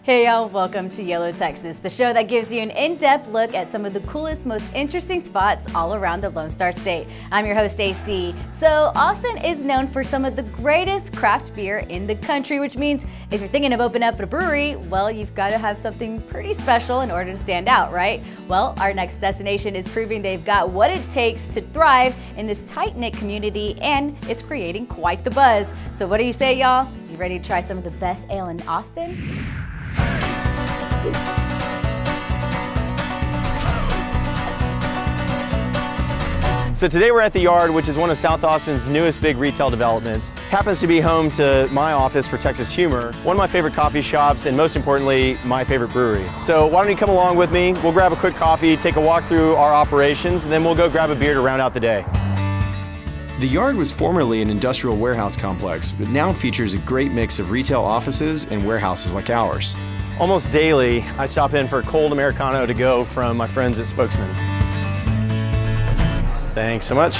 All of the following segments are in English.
Hey y'all, welcome to YOLO Texas, the show that gives you an in-depth look at some of the coolest, most interesting spots all around the Lone Star State. I'm your host, AC. So Austin is known for some of the greatest craft beer in the country, which means if you're thinking of opening up a brewery, well, you've got to have something pretty special in order to stand out, right? Well, our next destination is proving they've got what it takes to thrive in this tight-knit community, and it's creating quite the buzz. So what do you say, y'all? You ready to try some of the best ale in Austin? So today we're at the Yard, which is one of South Austin's newest big retail developments. Happens to be home to my office for Texas Humor, one of my favorite coffee shops, and most importantly, my favorite brewery. So why don't you come along with me? We'll grab a quick coffee, take a walk through our operations, and then we'll go grab a beer to round out the day. The Yard was formerly an industrial warehouse complex, but now features a great mix of retail offices and warehouses like ours. Almost daily, I stop in for a cold Americano to go from my friends at Spokesman. Thanks so much.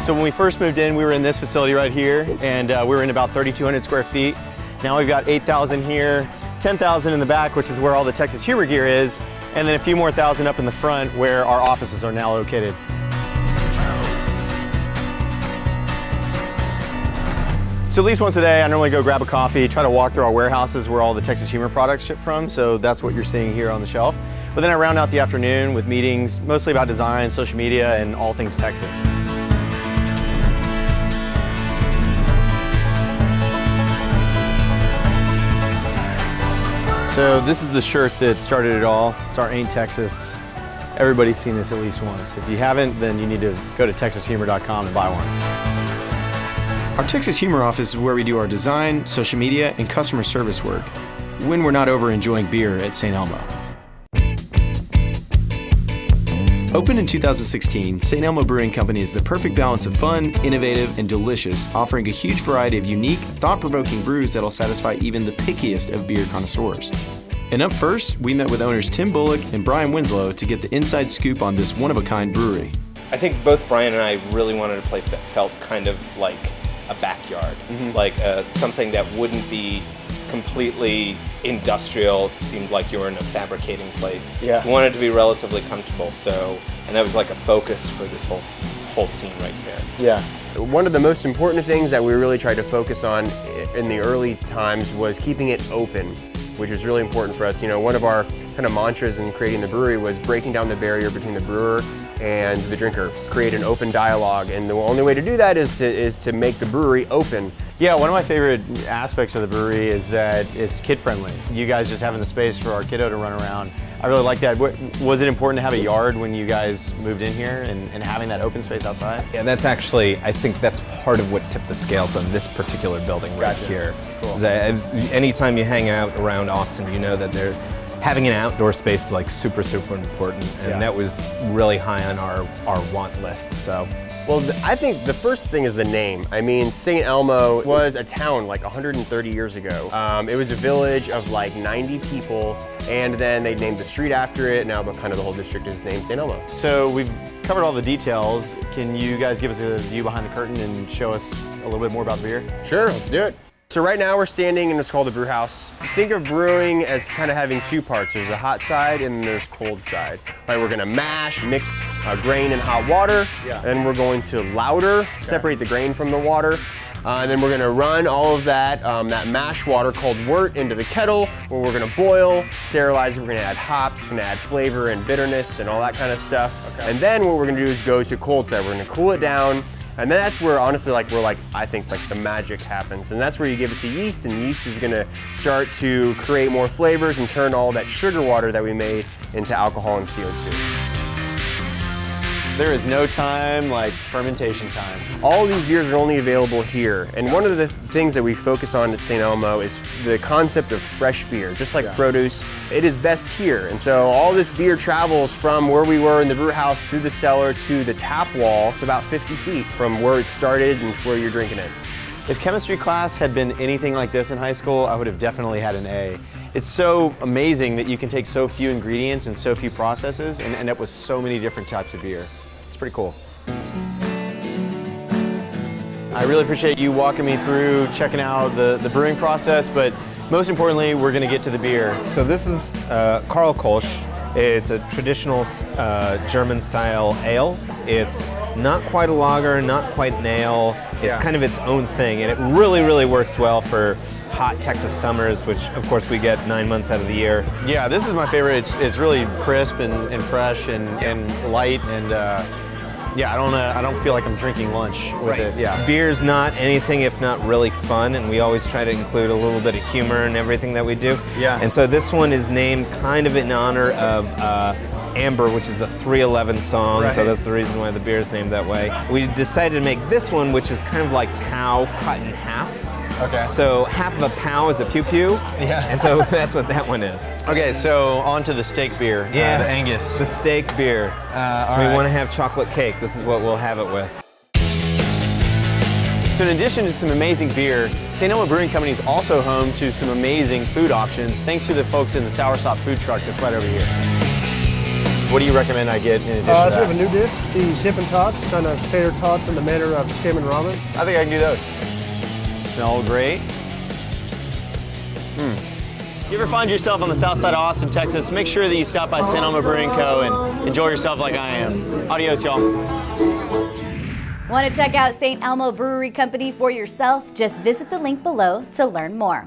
So when we first moved in, we were in this facility right here, and we were in about 3,200 square feet. Now we've got 8,000 here, 10,000 in the back, which is where all the Texas Humor gear is, and then a few more thousand up in the front where our offices are now located. So at least once a day, I normally go grab a coffee, try to walk through our warehouses where all the Texas Humor products ship from, so that's what you're seeing here on the shelf. But then I round out the afternoon with meetings, mostly about design, social media, and all things Texas. So this is the shirt that started it all. It's our Ain't Texas. Everybody's seen this at least once. If you haven't, then you need to go to texashumor.com and buy one. Our Texas Humor office is where we do our design, social media, and customer service work, when we're not over enjoying beer at St. Elmo. Opened in 2016, St. Elmo Brewing Company is the perfect balance of fun, innovative, and delicious, offering a huge variety of unique, thought-provoking brews that'll satisfy even the pickiest of beer connoisseurs. And up first, we met with owners Tim Bullock and Brian Winslow to get the inside scoop on this one-of-a-kind brewery. I think both Brian and I really wanted a place that felt kind of like a backyard, like something that wouldn't be completely industrial. It seemed like you were in a fabricating place. Yeah. We wanted to be relatively comfortable, and that was like a focus for this whole scene right there. Yeah. One of the most important things that we really tried to focus on in the early times was keeping it open, which is really important for us. You know, one of our kind of mantras in creating the brewery was breaking down the barrier between the brewer and the drinker, create an open dialogue, and the only way to do that is to make the brewery open. Yeah, one of my favorite aspects of the brewery is that it's kid-friendly. You guys just having the space for our kiddo to run around. I really like that. Was it important to have a yard when you guys moved in here and having that open space outside? Yeah, that's actually, I think that's part of what tipped the scales on this particular building right here. Cool. Anytime you hang out around Austin, you know that having an outdoor space is like super, super important, and that was really high on our want list. So. Well, I think the first thing is the name. I mean, St. Elmo was a town like 130 years ago. It was a village of like 90 people, and then they named the street after it. Now the whole district is named St. Elmo. So we've covered all the details. Can you guys give us a view behind the curtain and show us a little bit more about the beer? Sure, let's do it. So right now we're standing in what's called the brew house. Think of brewing as kind of having two parts. There's a hot side and there's cold side. Right, we're gonna mash, mix grain and hot water. Yeah. Then we're going to lauter, separate the grain from the water. And then we're gonna run all of that mash water called wort into the kettle, where we're gonna boil, sterilize it. We're gonna add hops, gonna add flavor and bitterness and all that kind of stuff. Okay. And then what we're gonna do is go to cold side. We're gonna cool it down. And then that's where, honestly, I think the magic happens. And that's where you give it to yeast, and yeast is gonna start to create more flavors and turn all that sugar water that we made into alcohol and CO2. There is no time like fermentation time. All these beers are only available here. And one of the things that we focus on at St. Elmo is the concept of fresh beer. Just like produce, it is best here. And so all this beer travels from where we were in the brew house through the cellar to the tap wall. It's about 50 feet from where it started and where you're drinking it. If chemistry class had been anything like this in high school, I would have definitely had an A. It's so amazing that you can take so few ingredients and so few processes and end up with so many different types of beer. It's pretty cool. I really appreciate you walking me through, checking out the brewing process, but most importantly, we're gonna get to the beer. So this is Karl Kolsch. It's a traditional German-style ale. It's not quite a lager, not quite an ale. It's kind of its own thing, and it really, really works well for hot Texas summers, which of course we get 9 months out of the year. Yeah, this is my favorite. It's really crisp and fresh and light, and yeah, I don't feel like I'm drinking lunch with it. Yeah. Beer's not anything if not really fun, and we always try to include a little bit of humor in everything that we do. Yeah. And so this one is named kind of in honor of Amber, which is a 311 song, so that's the reason why the beer is named that way. We decided to make this one, which is kind of like POW cut in half. Okay. So half of a POW is a pew pew, and so that's what that one is. Okay, so on to the steak beer, the Angus. The steak beer. We want to have chocolate cake. This is what we'll have it with. So in addition to some amazing beer, St. Elmo Brewing Company is also home to some amazing food options thanks to the folks in the Soursop food truck that's right over here. What do you recommend I get in addition to So we that? have a new dish, the Dippin' Tots, kind of cater tots in the manner of skimming ramen. I think I can do those. Smell great. You ever find yourself on the south side of Austin, Texas, make sure that you stop by St. Elmo Brewing Co. and enjoy yourself like I am. Adios, y'all. Want to check out St. Elmo Brewery Company for yourself? Just visit the link below to learn more.